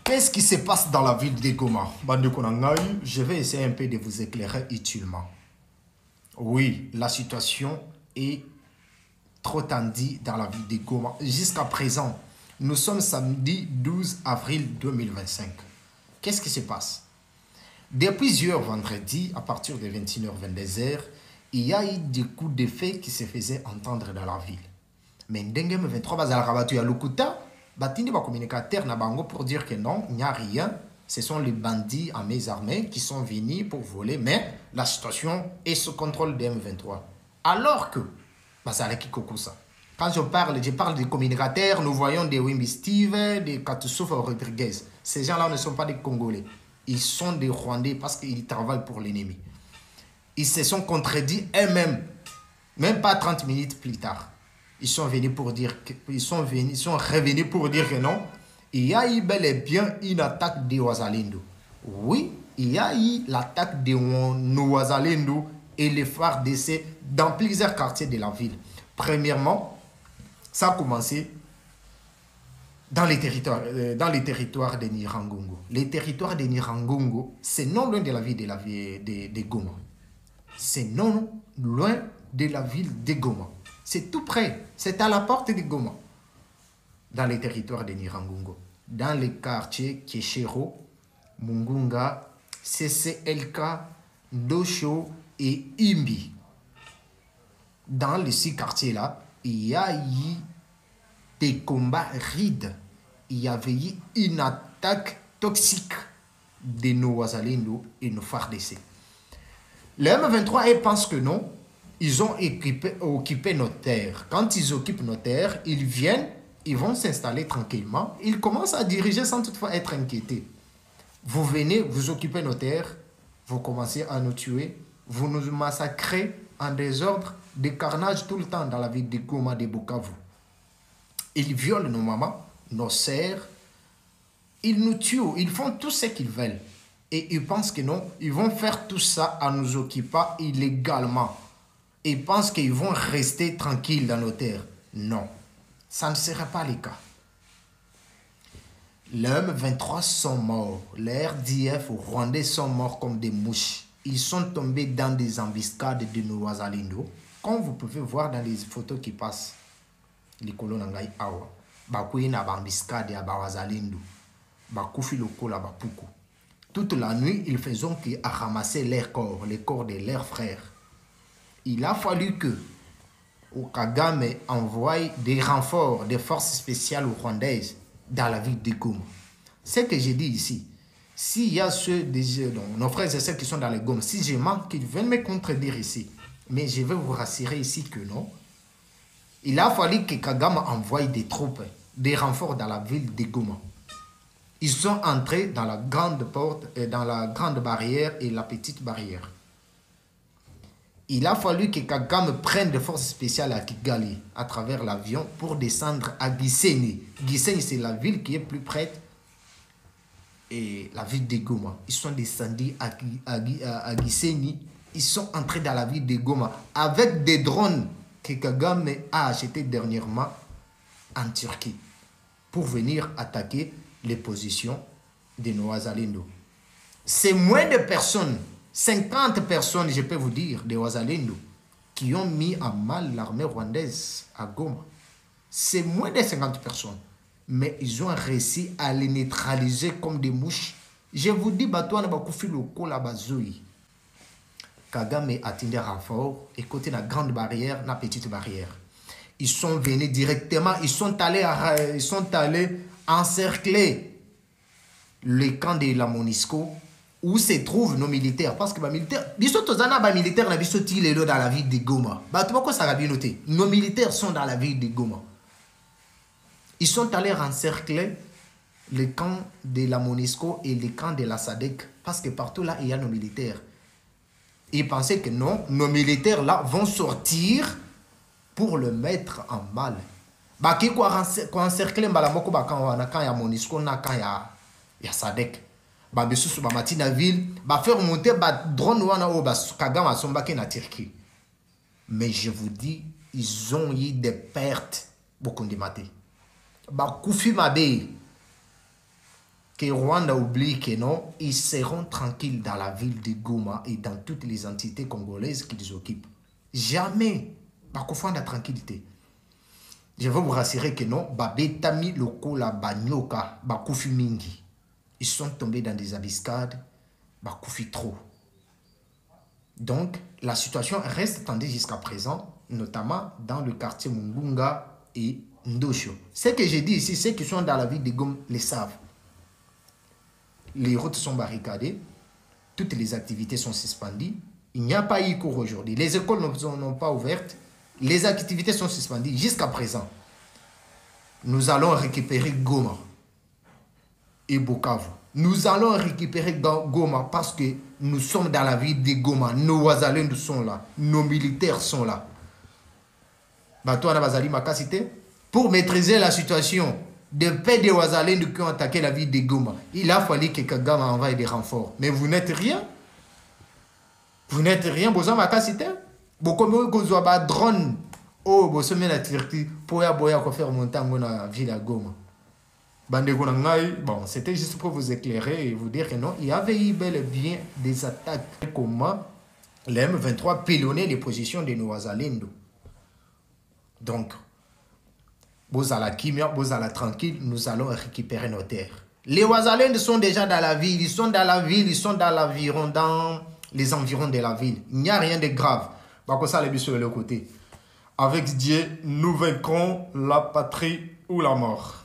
Qu'est-ce qui se passe dans la ville de Goma? Je vais essayer un peu de vous éclairer utilement. Oui, la situation est trop tendue dans la ville de Goma. Jusqu'à présent, nous sommes samedi 12 avril 2025. Qu'est-ce qui se passe? Depuis plusieurs vendredis, à partir de 21h-22h, il y a eu des coups de feu qui se faisaient entendre dans la ville. Mais Ndengem 23 Bazalakabatu Yalukuta, Batindi va communicateur na bango pour dire que non, il n'y a rien. Ce sont les bandits à mes armées qui sont venus pour voler, mais la situation est sous contrôle de M23. Alors que, Bazalaki Kokusa, quand je parle des communicateurs, nous voyons des Wimby Steve, des Katoussouf Rodriguez. Ces gens-là ne sont pas des Congolais. Ils sont des Rwandais parce qu'ils travaillent pour l'ennemi. Ils se sont contredits eux-mêmes, même pas 30 minutes plus tard. Ils sont revenus pour dire que non, il y a eu bel et bien une attaque de Ouazalendo. Oui, il y a eu l'attaque de Ouazalendo et les FARDC dans plusieurs quartiers de la ville. Premièrement, ça a commencé dans les territoires de Nirangongo. Les territoires de Nirangongo, c'est non loin de la ville de Goma. C'est non loin de la ville de Goma. C'est tout près. C'est à la porte de Goma. Dans les territoires de Nirangongo. Dans les quartiers Keshero, Mungunga, CCLK, Ndosho et Imbi. Dans les 6 quartiers-là, il y a eu des combats rides. Il y avait eu une attaque toxique de nos Ouazalendo et nos FARDC. Les M23 ils pensent que non, ils ont occupé nos terres. Quand ils occupent nos terres, ils viennent, ils vont s'installer tranquillement. Ils commencent à diriger sans toutefois être inquiétés. Vous venez, vous occupez nos terres, vous commencez à nous tuer, vous nous massacrez en désordre, des carnages tout le temps dans la ville de Goma, de Bukavu. Ils violent nos mamans, nos sœurs, ils nous tuent, ils font tout ce qu'ils veulent. Et ils pensent que non, ils vont faire tout ça en nous occupant illégalement. Ils pensent qu'ils vont rester tranquilles dans nos terres. Non, ça ne sera pas le cas. Les M23 sont morts. Les RDF rwandais sont morts comme des mouches. Ils sont tombés dans des embuscades de nos Ouazalendo. Comme vous pouvez voir dans les photos qui passent. Les colons n'angai awa. Bakouye na bambiscade ya Ouazalendo. Bakoufi lokola bapuku. Toute la nuit, ils faisaient qu'à ramasser les corps de leurs frères. Il a fallu que Kagame envoie des renforts des forces spéciales rwandaises dans la ville de Goma. Ce que j'ai dit ici, s'il y a nos frères et sœurs qui sont dans les Goma, si je manque, qu'ils viennent me contredire ici. Mais je vais vous rassurer ici que non. Il a fallu que Kagame envoie des troupes, des renforts dans la ville de Goma. Ils sont entrés dans la grande porte, dans la grande barrière et la petite barrière. Il a fallu que Kagame prenne des forces spéciales à Kigali à travers l'avion pour descendre à Gisenyi. Gisenyi, c'est la ville qui est plus près et la ville de Goma. Ils sont descendus à Gisenyi. Ils sont entrés dans la ville de Goma avec des drones que Kagame a achetés dernièrement en Turquie pour venir attaquer les positions de nos Ouazalendo. C'est moins de personnes, 50 personnes, je peux vous dire, de Ouazalendo, qui ont mis en mal l'armée rwandaise à Goma. C'est moins de 50 personnes. Mais ils ont réussi à les neutraliser comme des mouches. Je vous dis, Batouane Bakoufi Loko la Bazoui. Kagame a atteint des renforts et côté la grande barrière, la petite barrière. Ils sont venus directement, ils sont allés encercler le camp de la MONUSCO où se trouvent nos militaires. Parce que les militaires, militaires dans la ville de Goma. Nos militaires sont dans la ville de Goma. Ils sont allés encercler le camp de la MONUSCO et le camp de la SADC. Parce que partout là, il y a nos militaires. Ils pensaient que non, nos militaires là vont sortir pour le mettre en mal. Baki ko encercler mbalamoko bakan quand ya MONUSCO na quand ya SADC. Ba besusu ba matina ville, ba faire monter ba drone wana o ba Kagame sombaki na Turquie. Mais je vous dis, ils ont eu des pertes beaucoup de maté. Ba koufi mabe. que Rwanda oublie que non, ils seront tranquilles dans la ville de Goma et dans toutes les entités congolaises qu'ils occupent. Jamais. Pas qu'on la tranquillité. Je veux vous rassurer que non, Babetami Lokola Banyoka, Bakufi Mingi. Ils sont tombés dans des embuscades, Bakufi trop. Donc, la situation reste tendue jusqu'à présent, notamment dans le quartier Mungunga et Ndosho. Ce que j'ai dit ici, ceux qui sont dans la ville de Goma le savent. Les routes sont barricadées, toutes les activités sont suspendues. Il n'y a pas eu cours aujourd'hui. Les écoles n'ont pas ouvertes. Les activités sont suspendues jusqu'à présent. Nous allons récupérer Goma et Bukavu. Nous allons récupérer Goma parce que nous sommes dans la ville de Goma. Nos Wazalendo sont là. Nos militaires sont là. Pour maîtriser la situation de paix des Wazalendo qui ont attaqué la ville de Goma, il a fallu que Kagame envoie des renforts. Mais vous n'êtes rien. Vous n'êtes rien. Vous avez capacité. Vous avez un drone. Oh, vous avez la Turquie pour faire monter la ville de Goma. Bon, c'était juste pour vous éclairer et vous dire que non, il y avait eu bel et bien des attaques. Comment les M23 pilonnaient les positions de nos Wazalendo. Donc, vous allez tranquille, nous allons récupérer nos terres. Les Wazalendo sont déjà dans la ville, ils sont dans les environs de la ville. Il n'y a rien de grave. Sur le côté. Avec Dieu, nous vaincrons la patrie ou la mort.